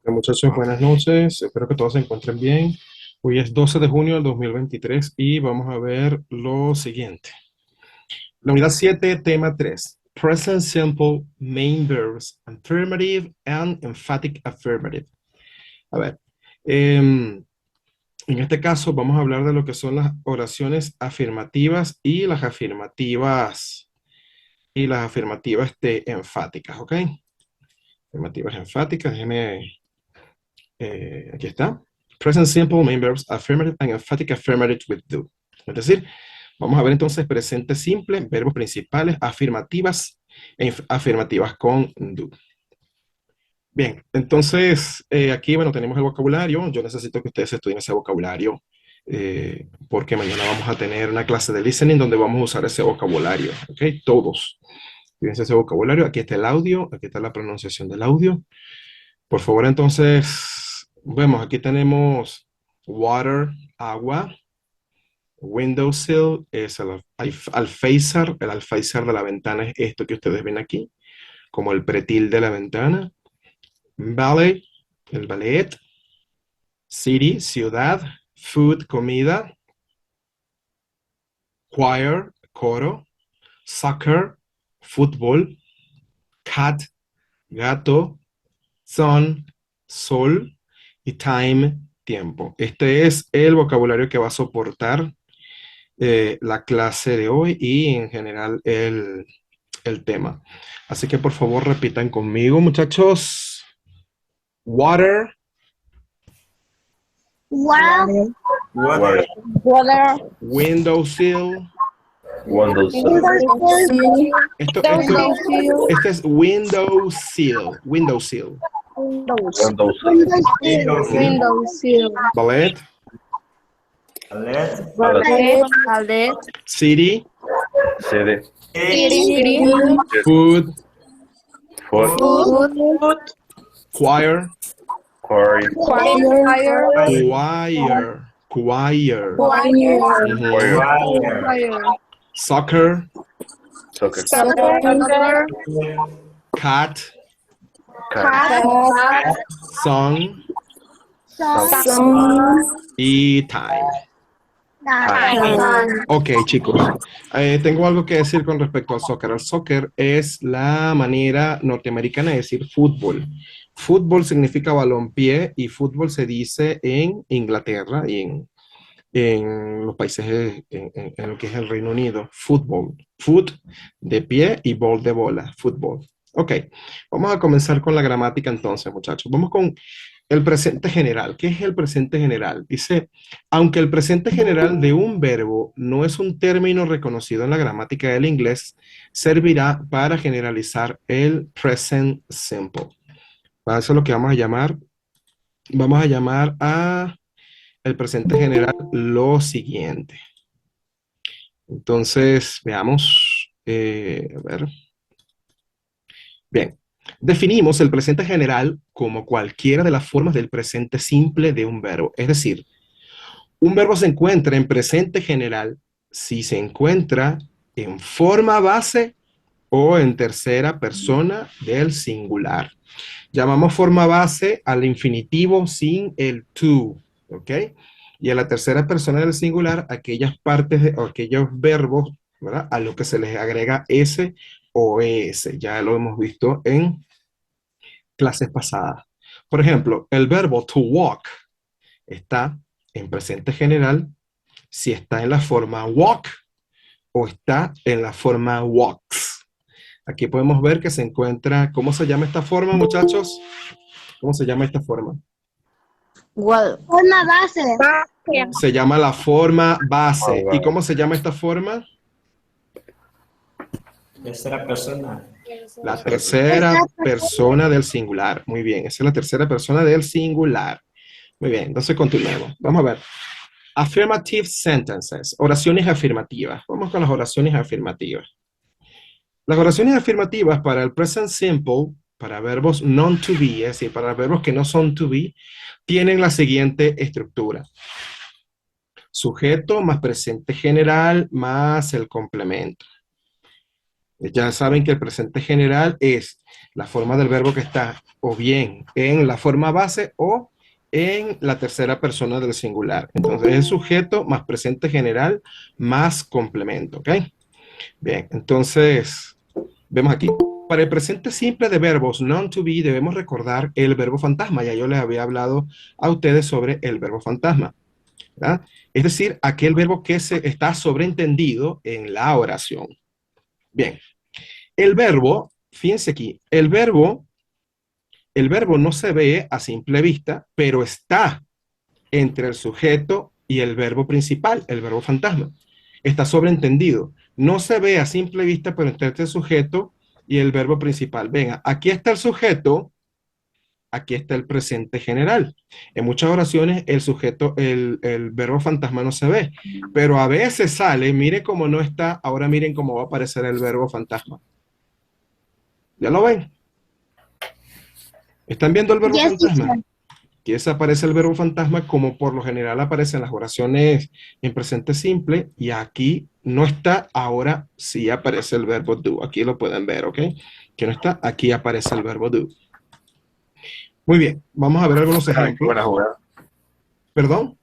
Muchachos, buenas noches. Espero que todos se encuentren bien. Hoy es 12 de junio del 2023 y vamos a ver lo siguiente. La unidad 7, tema 3. Present simple, main verbs, affirmative and emphatic affirmative. A ver, en este caso vamos a hablar de lo que son las oraciones afirmativas y las afirmativas enfáticas, ¿ok? Afirmativas enfáticas, déjenme aquí está. Present simple, main verbs, affirmative and emphatic affirmative with do. Es decir, vamos a ver entonces presente simple, verbos principales, afirmativas e afirmativas con do. Bien, entonces aquí, bueno, tenemos el vocabulario. Yo necesito que ustedes estudien ese vocabulario porque mañana vamos a tener una clase de listening donde vamos a usar ese vocabulario, ¿ok? Todos. Fíjense ese vocabulario. Aquí está el audio, aquí está la pronunciación del audio. Por favor, entonces, vemos, aquí tenemos water, agua, windowsill es el alféizar de la ventana es esto que ustedes ven aquí, como el pretil de la ventana. Ballet, el ballet. City, ciudad. Food, comida. Choir, coro. Soccer, fútbol. Cat, gato. Sun, sol. Y time, tiempo. Este es el vocabulario que va a soportar la clase de hoy y en general el tema. Así que por favor repitan conmigo, muchachos. Water, Water, Water, water, windowsill. windows, windowsill, Este es windowsill. Windowsill. windows, windowsill, Ballet, alert, ballet, city, city, city, food, food, food, choir, quarry, choir, choir, choir. Mhm. choir, Soccer, soccer, soccer, cat, cat, cat, song song, y time. time. Ok, chicos. Tengo algo que decir con respecto al soccer. El soccer es la manera norteamericana de decir fútbol. Fútbol significa balompié y fútbol se dice en Inglaterra y en los países, en lo que es el Reino Unido. Fútbol. Foot de pie y ball de bola. Fútbol. Ok, vamos a comenzar con la gramática entonces, muchachos. Vamos con el presente general. ¿Qué es el presente general? Dice, aunque el presente general de un verbo no es un término reconocido en la gramática del inglés, servirá para generalizar el present simple. Para eso es lo que vamos a llamar a el presente general lo siguiente. Entonces, veamos, a ver. Bien, definimos el presente general como cualquiera de las formas del presente simple de un verbo. Es decir, un verbo se encuentra en presente general si se encuentra en forma base o en tercera persona del singular. Llamamos forma base al infinitivo sin el to, ¿ok? Y a la tercera persona del singular, aquellas partes o aquellos verbos, ¿verdad? A lo que se les agrega s o es. Ya lo hemos visto en clases pasadas. Por ejemplo, el verbo to walk está en presente general si está en la forma walk o está en la forma walks. Aquí podemos ver que se encuentra, ¿cómo se llama esta forma, muchachos? ¿Cómo se llama esta forma? Forma base. Se llama la forma base. Oh, ¿Y wow. cómo se llama esta forma? Tercera persona. La tercera persona del singular. Muy bien, esa es la tercera persona del singular. Muy bien, entonces continuemos. Vamos a ver. Affirmative sentences, oraciones afirmativas. Vamos con las oraciones afirmativas. Las oraciones afirmativas para el present simple, para verbos non to be, es decir, para verbos que no son to be, tienen la siguiente estructura. Sujeto más presente general más el complemento. Ya saben que el presente general es la forma del verbo que está o bien en la forma base o en la tercera persona del singular. Entonces, es sujeto más presente general más complemento, ¿ok? Bien, entonces, vemos aquí. Para el presente simple de verbos non to be debemos recordar el verbo fantasma. Ya yo les había hablado a ustedes sobre el verbo fantasma, ¿verdad? Es decir, aquel verbo que se está sobreentendido en la oración. Bien, el verbo, fíjense aquí, el verbo no se ve a simple vista, pero está entre el sujeto y el verbo principal, el verbo fantasma. Está sobreentendido. No se ve a simple vista, pero entre el sujeto y el verbo principal. Venga, aquí está el sujeto, aquí está el presente general. En muchas oraciones el sujeto, el verbo fantasma no se ve, pero a veces sale, miren cómo no está, ahora miren cómo va a aparecer el verbo fantasma. ¿Ya lo ven? ¿Están viendo el verbo Yes, fantasma? teacher. Aquí desaparece el verbo fantasma como por lo general aparece en las oraciones en presente simple y aquí no está, ahora sí aparece el verbo do. Aquí lo pueden ver, ¿ok? Que no está, aquí aparece el verbo do. Muy bien, vamos a ver algunos Ah, qué ejemplos. buena jugada. ¿Perdón?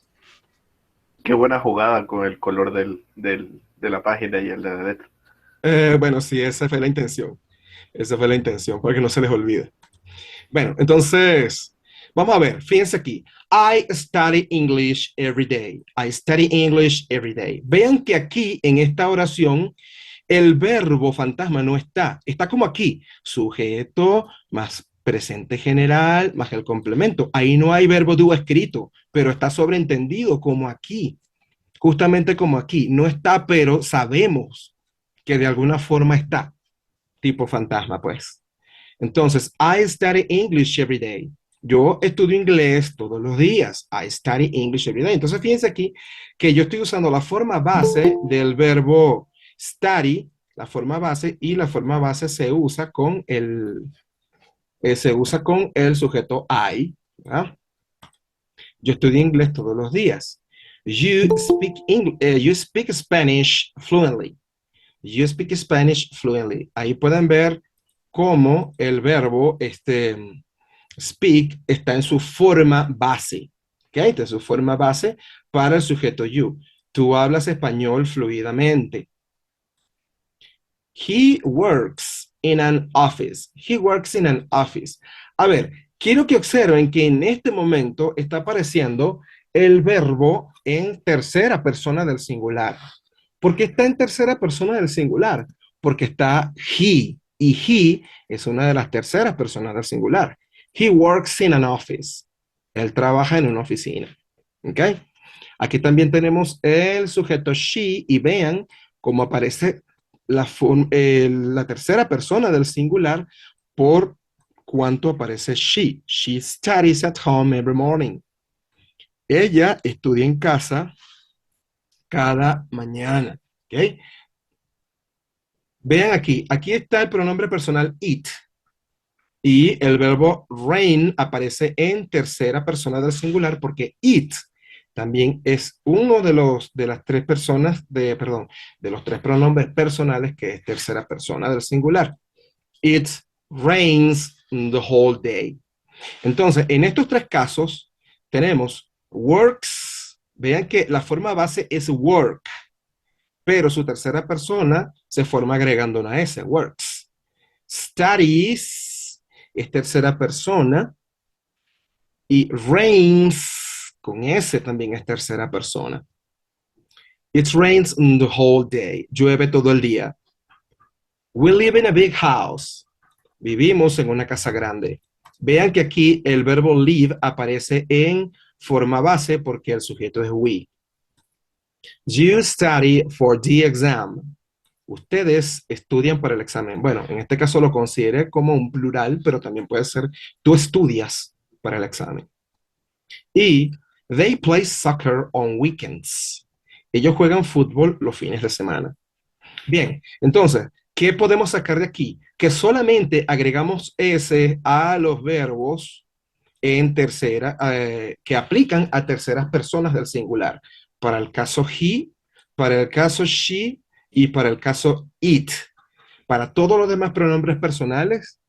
Qué buena jugada con el color de la página y el de la letra. Bueno, sí, esa fue la intención. Esa fue la intención, para que no se les olvide. Bueno, entonces, vamos a ver, fíjense aquí. I study English every day. I study English every day. Vean que aquí, en esta oración, el verbo fantasma no está. Está como aquí, sujeto más presente general más el complemento. Ahí no hay verbo do escrito, pero está sobreentendido como aquí. Justamente como aquí. No está, pero sabemos que de alguna forma está. Tipo fantasma, pues. Entonces, I study English every day. Yo estudio inglés todos los días. I study English every day. Entonces, fíjense aquí que yo estoy usando la forma base del verbo study, la forma base, y la forma base se usa con el sujeto I, ¿verdad? Yo estudio inglés todos los días. You speak Spanish fluently. You speak Spanish fluently. Ahí pueden ver cómo el verbo speak está en su forma base. ¿Ok? Está en su forma base para el sujeto you. Tú hablas español fluidamente. He works in an office. He works in an office. A ver, quiero que observen que en este momento está apareciendo el verbo en tercera persona del singular. ¿Por qué está en tercera persona del singular? Porque está he, y he es una de las terceras personas del singular. He works in an office. Él trabaja en una oficina. ¿Ok? Aquí también tenemos el sujeto she y vean cómo aparece la tercera persona del singular por cuánto aparece she. She studies at home every morning. Ella estudia en casa cada mañana. ¿Ok? Vean aquí está el pronombre personal it y el verbo rain aparece en tercera persona del singular porque it también es uno de las tres personas de los tres pronombres personales que es tercera persona del singular. It rains the whole day. Entonces, en estos tres casos tenemos works. Vean que la forma base es work, pero su tercera persona se forma agregando una S, works. Studies es tercera persona y rains con S también es tercera persona. It rains the whole day. Llueve todo el día. We live in a big house. Vivimos en una casa grande. Vean que aquí el verbo live aparece en forma base porque el sujeto es we. You study for the exam. Ustedes estudian para el examen. Bueno, en este caso lo consideré como un plural, pero también puede ser tú estudias para el examen. Y they play soccer on weekends. Ellos juegan fútbol los fines de semana. Bien, entonces, ¿qué podemos sacar de aquí? Que solamente agregamos S a los verbos en tercera, que aplican a terceras personas del singular. Para el caso he, para el caso she y para el caso it. Para todos los demás pronombres personales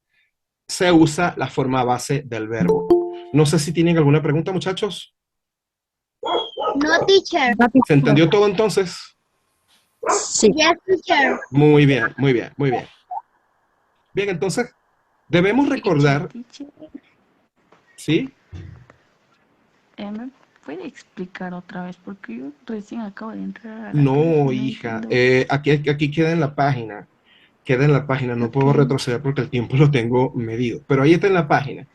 se usa la forma base del verbo. No sé si tienen alguna pregunta, muchachos. No, teacher. ¿Se entendió todo entonces? Sí. Yes, teacher. Muy bien, muy bien, muy bien. Bien, entonces, debemos recordar, Teacher, ¿sí? ¿me puede explicar otra vez? Porque yo recién acabo de entrar a la No, clase y no hija, entiendo. aquí queda en la página. Queda en la página, no puedo Ok. retroceder porque el tiempo lo tengo medido, pero ahí está en la página.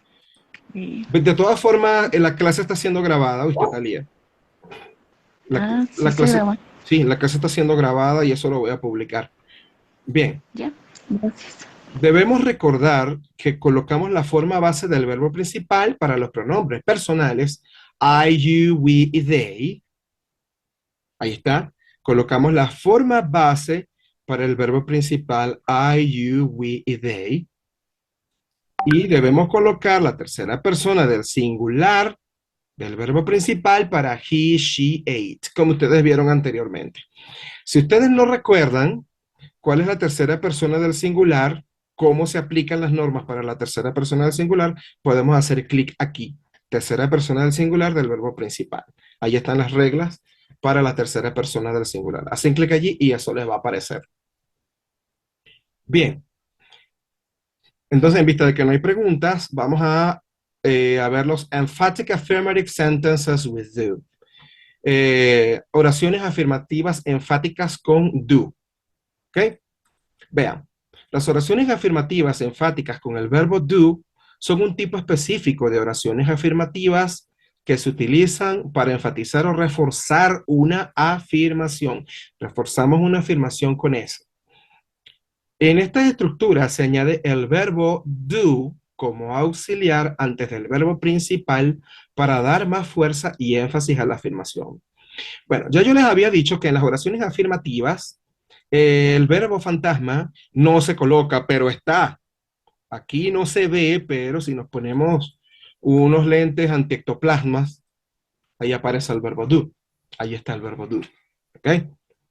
Sí. De todas formas, la clase está siendo grabada, ¿viste, Talía? Sí La se clase, graba. sí, la clase está siendo grabada y eso lo voy a publicar. Bien, Ya, gracias. debemos recordar que colocamos la forma base del verbo principal para los pronombres personales I, you, we y they. Ahí está. Colocamos la forma base para el verbo principal I, you, we y they. Y debemos colocar la tercera persona del singular del verbo principal para he, she, it, como ustedes vieron anteriormente. Si ustedes no recuerdan cuál es la tercera persona del singular, cómo se aplican las normas para la tercera persona del singular, podemos hacer clic aquí. Tercera persona del singular del verbo principal. Ahí están las reglas para la tercera persona del singular. Hacen clic allí y eso les va a aparecer. Bien. Entonces, en vista de que no hay preguntas, vamos a ver los emphatic affirmative sentences with do. Oraciones afirmativas enfáticas con do. ¿Ok? Vean, las oraciones afirmativas enfáticas con el verbo do son un tipo específico de oraciones afirmativas que se utilizan para enfatizar o reforzar una afirmación. Reforzamos una afirmación con eso. En estas estructuras se añade el verbo do como auxiliar antes del verbo principal para dar más fuerza y énfasis a la afirmación. Bueno, ya yo les había dicho que en las oraciones afirmativas el verbo fantasma no se coloca, pero está. Aquí no se ve, pero si nos ponemos unos lentes antiectoplasmas, ahí aparece el verbo do. Ahí está el verbo do. ¿Ok?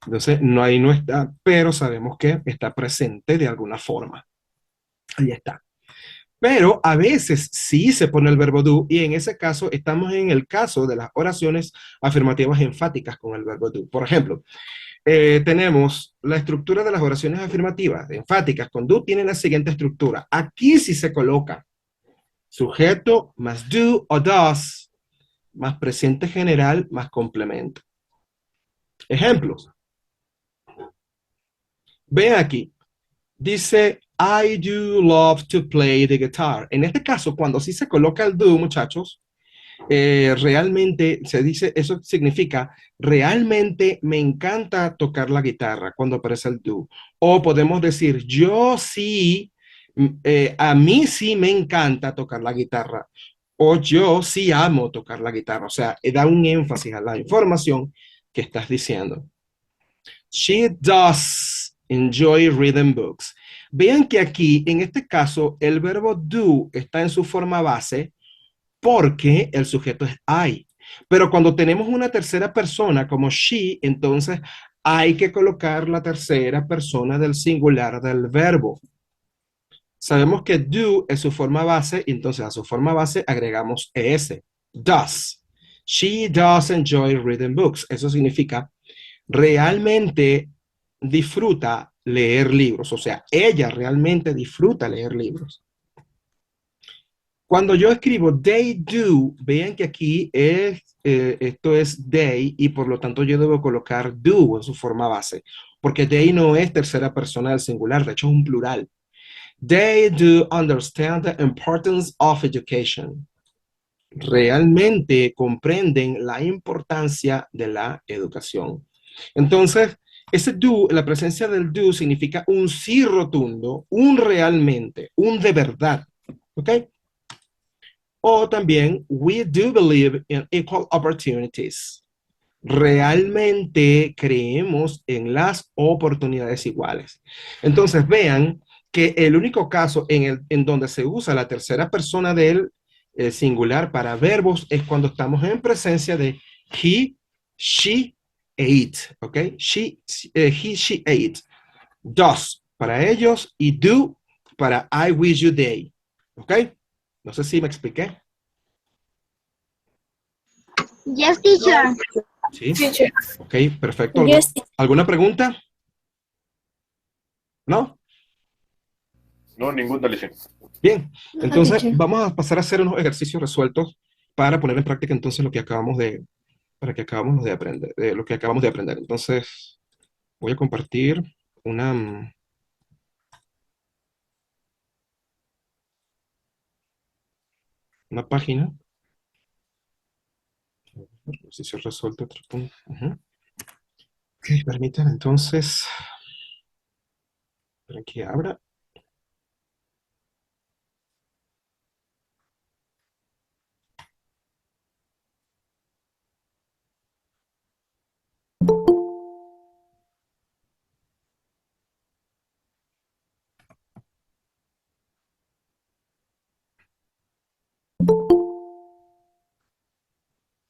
Entonces, no, ahí no está, pero sabemos que está presente de alguna forma. Ahí está. Pero a veces sí se pone el verbo do y en ese caso estamos en el caso de las oraciones afirmativas enfáticas con el verbo do. Por ejemplo, tenemos la estructura de las oraciones afirmativas enfáticas con do tiene la siguiente estructura. Aquí sí se coloca sujeto más do o does más presente general más complemento. Ejemplos. Vean aquí. Dice, I do love to play the guitar. En este caso, cuando sí se coloca el do, muchachos, realmente se dice, eso significa, realmente me encanta tocar la guitarra cuando aparece el do. O podemos decir, yo sí, a mí sí me encanta tocar la guitarra. O yo sí amo tocar la guitarra. O sea, da un énfasis a la información que estás diciendo. She does enjoy reading books. Vean que aquí, en este caso, el verbo do está en su forma base porque el sujeto es I. Pero cuando tenemos una tercera persona como she, entonces hay que colocar la tercera persona del singular del verbo. Sabemos que do es su forma base, y entonces a su forma base agregamos es. Does. She does enjoy reading books. Eso significa realmente disfruta leer libros. O sea, ella realmente disfruta leer libros. Cuando yo escribo they do, vean que aquí esto es they y por lo tanto yo debo colocar do en su forma base, porque they no es tercera persona del singular, de hecho es un plural. They do understand the importance of education. Realmente comprenden la importancia de la educación. Entonces, ese do, la presencia del do significa un sí rotundo, un realmente, un de verdad. ¿Ok? O también, we do believe in equal opportunities. Realmente creemos en las oportunidades iguales. Entonces, vean que el único caso en donde se usa la tercera persona del singular para verbos es cuando estamos en presencia de he, she, ate. ¿Ok? He, she, ate. Does. para ellos y do para I wish you they. ¿Ok? No sé si me expliqué. Yes, teacher. Sí. Teacher. Ok, perfecto. Yes. ¿Alguna pregunta? ¿No? No, ninguna lección. Bien, entonces teacher. vamos a pasar a hacer unos ejercicios resueltos para poner en práctica entonces lo que acabamos de, aprender, lo que acabamos de aprender. Entonces, voy a compartir una, una página. Ejercicio resuelto, otro punto. Ok, permítanme entonces, esperen que abra.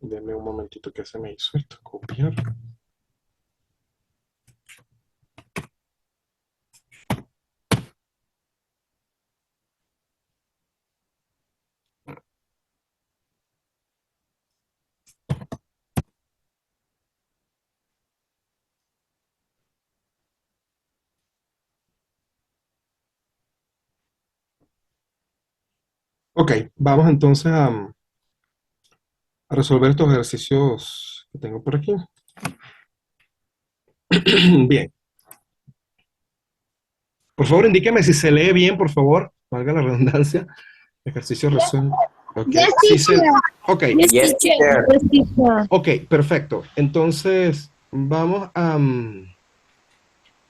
Denme un momentito que se me hizo esto, copiar. Ok, vamos entonces a resolver estos ejercicios que tengo por aquí. Bien. Por favor, indíqueme si se lee bien, por favor. Valga la redundancia. Ejercicio resuelto. Ok, Yes, sí teacher. ok, Yes, teacher. Yes, teacher. ok, perfecto. Entonces, vamos a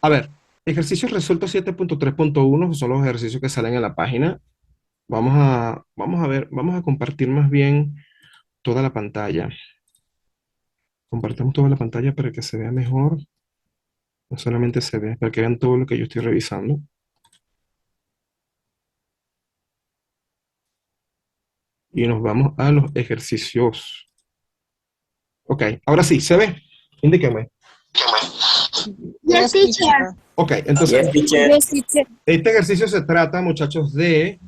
ver, ejercicios resueltos 7.3.1, que son los ejercicios que salen en la página. Vamos a ver, vamos a compartir más bien toda la pantalla. Compartimos toda la pantalla para que se vea mejor. No solamente se vea, para que vean todo lo que yo estoy revisando. Y nos vamos a los ejercicios. Ok, ahora sí, ¿se ve? Indíqueme. Yes, teacher. Ok, entonces, Yes, teacher. Yes, teacher. este ejercicio se trata, muchachos, de,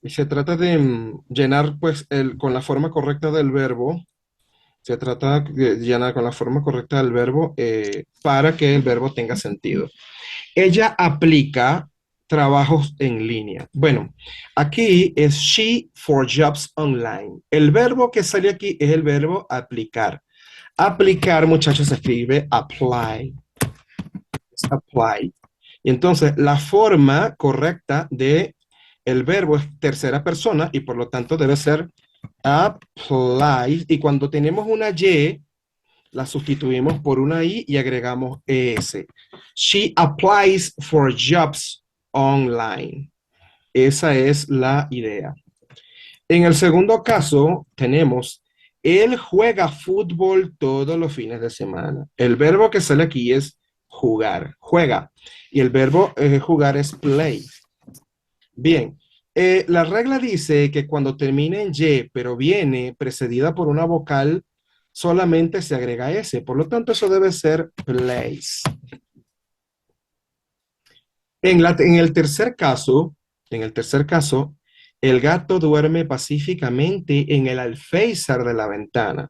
se trata de llenar, pues, con la forma correcta del verbo. Se trata de llenar con la forma correcta del verbo para que el verbo tenga sentido. Ella aplica trabajos en línea. Bueno, aquí es she for jobs online. El verbo que sale aquí es el verbo aplicar. Aplicar, muchachos, se escribe apply. Es apply. Y entonces, la forma correcta de el verbo es tercera persona y por lo tanto debe ser apply. Y cuando tenemos una Y, la sustituimos por una I y agregamos ES. She applies for jobs online. Esa es la idea. En el segundo caso, tenemos, él juega fútbol todos los fines de semana. El verbo que sale aquí es jugar, juega. Y el verbo jugar es play. Bien, la regla dice que cuando termina en Y, pero viene precedida por una vocal, solamente se agrega S. Por lo tanto, eso debe ser plays. En el tercer caso, el gato duerme pacíficamente en el alféizar de la ventana.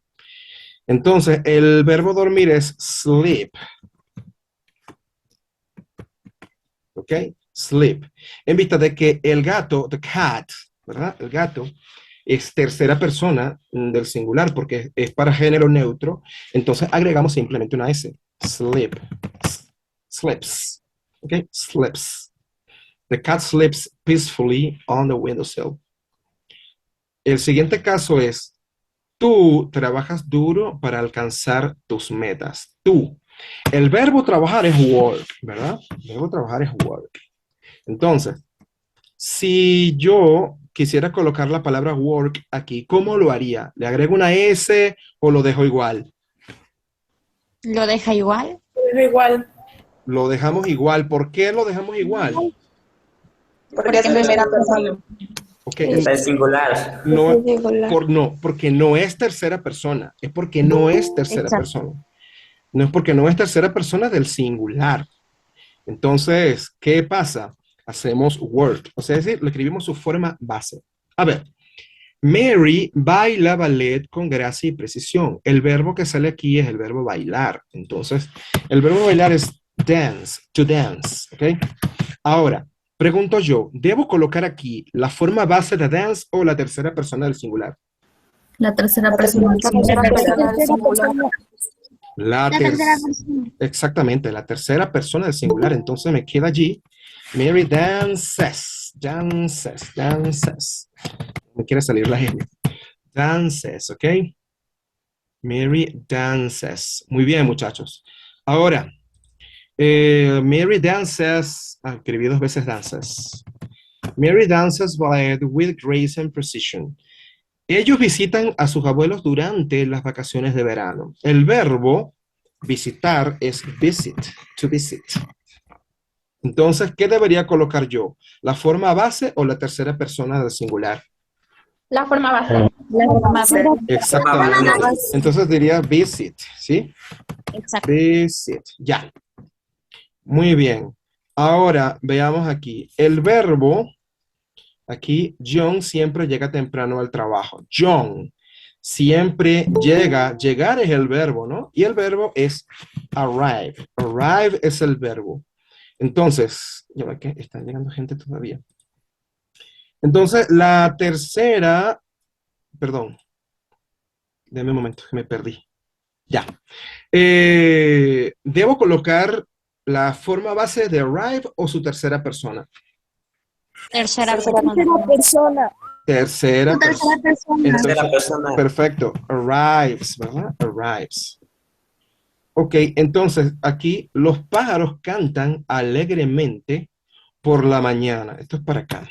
Entonces, el verbo dormir es sleep. ¿Ok? Sleep. En vista de que el gato, the cat, ¿verdad? El gato es tercera persona del singular porque es para género neutro. Entonces, agregamos simplemente una S. Sleep. Sleeps. ¿Ok? Sleeps. The cat sleeps peacefully on the windowsill. El siguiente caso es, tú trabajas duro para alcanzar tus metas. Tú. El verbo trabajar es work, ¿verdad? El verbo trabajar es work. Entonces, si yo quisiera colocar la palabra work aquí, ¿cómo lo haría? ¿Le agrego una S o lo dejo igual? ¿Lo deja igual? Igual, Lo dejamos igual. ¿Por qué lo dejamos igual? porque es primera persona. Ok, Está en singular. no, Singular. porque no es tercera persona. Es porque no es tercera Exacto. persona. No es porque no es tercera persona del singular. Entonces, ¿qué pasa? Hacemos word, o sea, es decir, le escribimos su forma base. A ver, Mary baila ballet con gracia y precisión. El verbo que sale aquí es el verbo bailar. Entonces, el verbo bailar es dance, to dance, ¿ok? Ahora, pregunto yo, ¿debo colocar aquí la forma base de dance o la tercera persona del singular? La tercera La persona. tercera persona del singular. La La ter- tercera persona. Exactamente, la tercera persona del singular. Entonces me queda allí, Mary dances, dances, dances. Me quiere salir la N. Dances, ¿ok? Mary dances. Muy bien, muchachos. Ahora, Mary dances, escribí 2 veces dances. Mary dances ballet with grace and precision. Ellos visitan a sus abuelos durante las vacaciones de verano. El verbo visitar es visit, to visit. Entonces, ¿qué debería colocar yo? ¿La forma base o la tercera persona del singular? La forma base. La forma base. Exactamente. Entonces diría visit, ¿sí? Exacto. Visit, ya. Muy bien. Ahora veamos aquí. El verbo, aquí, John siempre llega temprano al trabajo. John siempre llega, llegar es el verbo, ¿no? Y el verbo es arrive. Arrive es el verbo. Entonces, ya ve que están llegando gente todavía. Entonces, la tercera, perdón, déme un momento que me perdí. Ya. ¿Debo colocar la forma base de arrive o su tercera persona? Tercera Tercera persona. Tercera La tercera persona. persona. Entonces, perfecto. Arrives, ¿verdad? Arrives. Ok, entonces aquí los pájaros cantan alegremente por la mañana. Esto es para acá.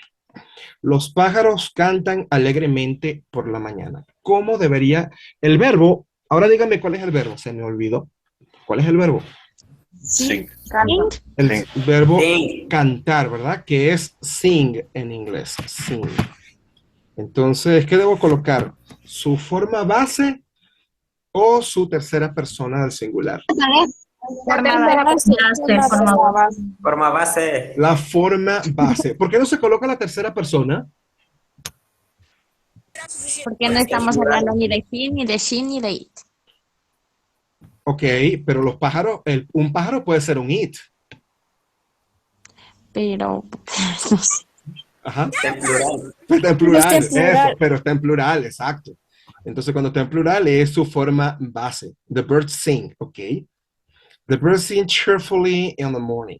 Los pájaros cantan alegremente por la mañana. ¿Cómo debería el verbo? Ahora díganme cuál es el verbo. Se me olvidó. ¿Cuál es el verbo? Sing. Canto. El Sing. verbo cantar, ¿verdad? Que es sing en inglés. Sing. Entonces, ¿qué debo colocar? ¿Su forma base o su tercera persona del singular? La tercera persona. Forma base. Forma base. La forma base. ¿Por qué no se coloca la tercera persona? Porque no estamos hablando ni de he, ni de she, ni de it. Ok, pero los pájaros, un pájaro puede ser un it. Pero no sé. Ajá. En plural. Está en plural, Está en plural. eso, pero está en plural, exacto. Entonces, cuando está en plural es su forma base. The birds sing, ok. The birds sing cheerfully in the morning.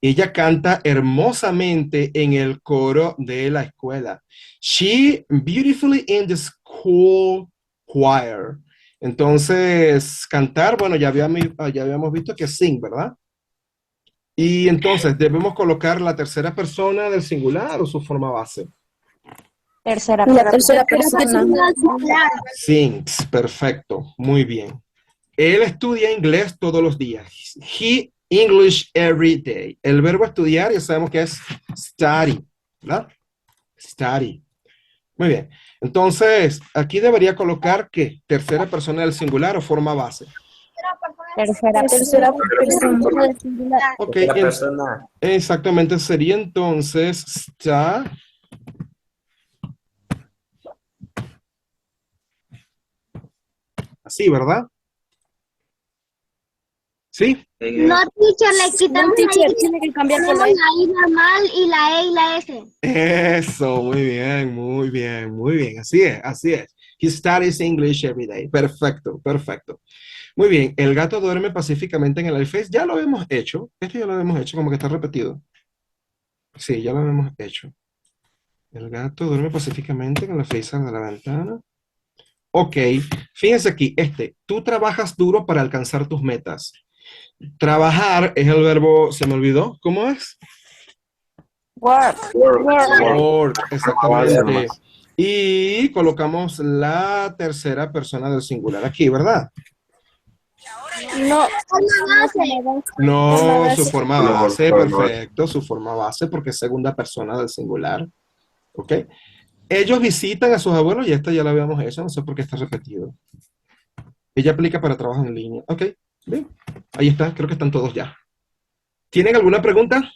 Ella canta hermosamente en el coro de la escuela. She beautifully in the school choir. Entonces, cantar, bueno, ya habíamos visto que sing, ¿verdad? Y entonces, ¿debemos colocar la tercera persona del singular o su forma base? Tercera La persona. tercera persona. Sings, perfecto, muy bien. Él estudia inglés todos los días. He English every day. El verbo estudiar ya sabemos que es study, ¿verdad? Study. Muy bien. Entonces, aquí debería colocar ¿qué? Tercera persona del singular o forma base. Tercera Tercera persona. persona. Ok, Tercera persona. exactamente sería entonces está. Así, ¿verdad? ¿Sí? No, teacher, le quitamos No, teacher, ahí, tiene que cambiar por ponemos la la I normal y la E y la S. Eso, muy bien, muy bien, muy bien. Así es, así es. He studies English every day. Perfecto, perfecto. Muy bien, el gato duerme pacíficamente en el iFace. Ya lo habíamos hecho. Este ya lo habíamos hecho, como que está repetido. Sí, ya lo habíamos hecho. El gato duerme pacíficamente en el face de la ventana. Ok, fíjense aquí, tú trabajas duro para alcanzar tus metas. Trabajar es el verbo, se me olvidó, ¿cómo es? Work. Work, exactamente. Trabajar. Y colocamos la tercera persona del singular aquí, ¿verdad? No. No, Forma base. su forma No, base, forma base. perfecto, su forma base porque es segunda persona del singular. ¿Ok? Ellos visitan a sus abuelos y esta ya la habíamos hecho, no sé por qué está repetido. Ella aplica para trabajo en línea. Ok, bien. Ahí está, creo que están todos ya. ¿Tienen alguna pregunta?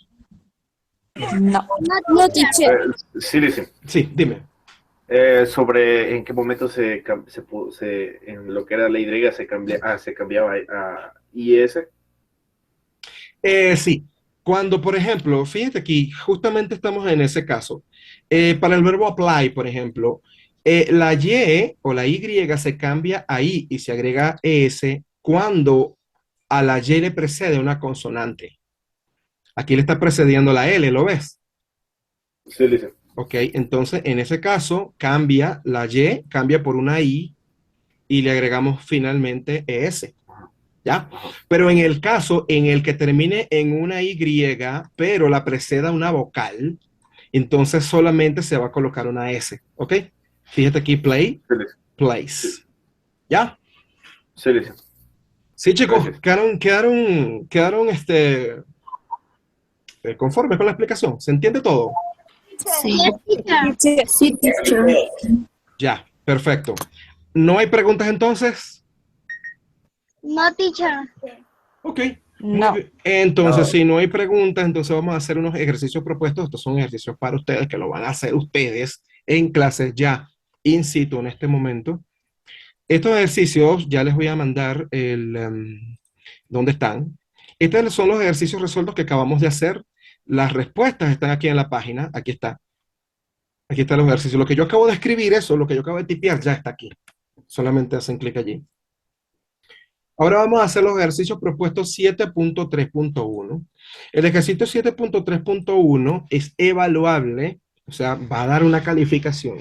No. No, teacher. Sí, dice. Sí, dime. Sobre en qué momento en lo que era la Y se cambiaba a IS. Sí, cuando, por ejemplo, fíjate aquí, justamente estamos en ese caso. Para el verbo apply, por ejemplo, la Y o la Y se cambia a I y se agrega ES cuando a la Y le precede una consonante. Aquí le está precediendo la L, ¿lo ves? Sí, dice. Ok, entonces en ese caso cambia la Y, cambia por una I y le agregamos finalmente ES. ¿Ya? Pero en el caso en el que termine en una Y, pero la preceda una vocal, entonces solamente se va a colocar una S, ¿ok? Fíjate aquí, play, Sí, dice. place. ¿Ya? Sí, dice. Sí, chicos, Gracias. quedaron conformes con la explicación. ¿Se entiende todo? Sí. Teacher. Sí, teacher. Ya, perfecto. ¿No hay preguntas entonces? No, teacher. Ok. Muy No. bien. Entonces, No. si no hay preguntas, entonces vamos a hacer unos ejercicios propuestos. Estos son ejercicios para ustedes que lo van a hacer ustedes en clases ya in situ en este momento. Estos ejercicios ya les voy a mandar dónde están. Estos son los ejercicios resueltos que acabamos de hacer. Las respuestas están aquí en la página. Aquí está. Aquí están los ejercicios. Lo que yo acabo de escribir, eso, lo que yo acabo de tipear, ya está aquí. Solamente hacen clic allí. Ahora vamos a hacer los ejercicios propuestos 7.3.1. El ejercicio 7.3.1 es evaluable, o sea, va a dar una calificación.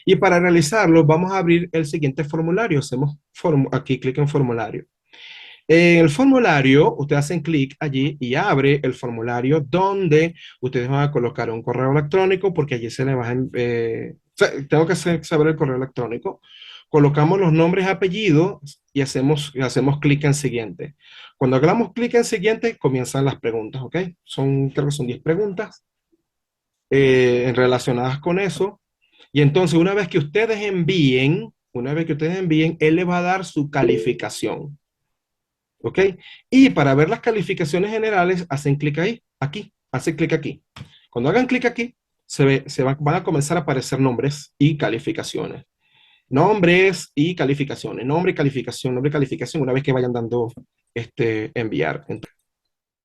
Y para realizarlo vamos a abrir el siguiente formulario. Hacemos aquí clic en formulario. En el formulario, ustedes hacen clic allí y abre el formulario donde ustedes van a colocar un correo electrónico porque allí se le va a... tengo que saber el correo electrónico. Colocamos los nombres y apellidos y hacemos clic en siguiente. Cuando hagamos clic en siguiente, comienzan las preguntas, ¿ok? Creo que son 10 preguntas relacionadas con eso. Y entonces, una vez que ustedes envíen, él le va a dar su calificación. ¿Ok? Y para ver las calificaciones generales, hacen clic ahí, aquí, hacen clic aquí. Cuando hagan clic aquí, van a comenzar a aparecer nombres y calificaciones. Nombres y calificaciones, nombre y calificación, una vez que vayan dando enviar. Entonces,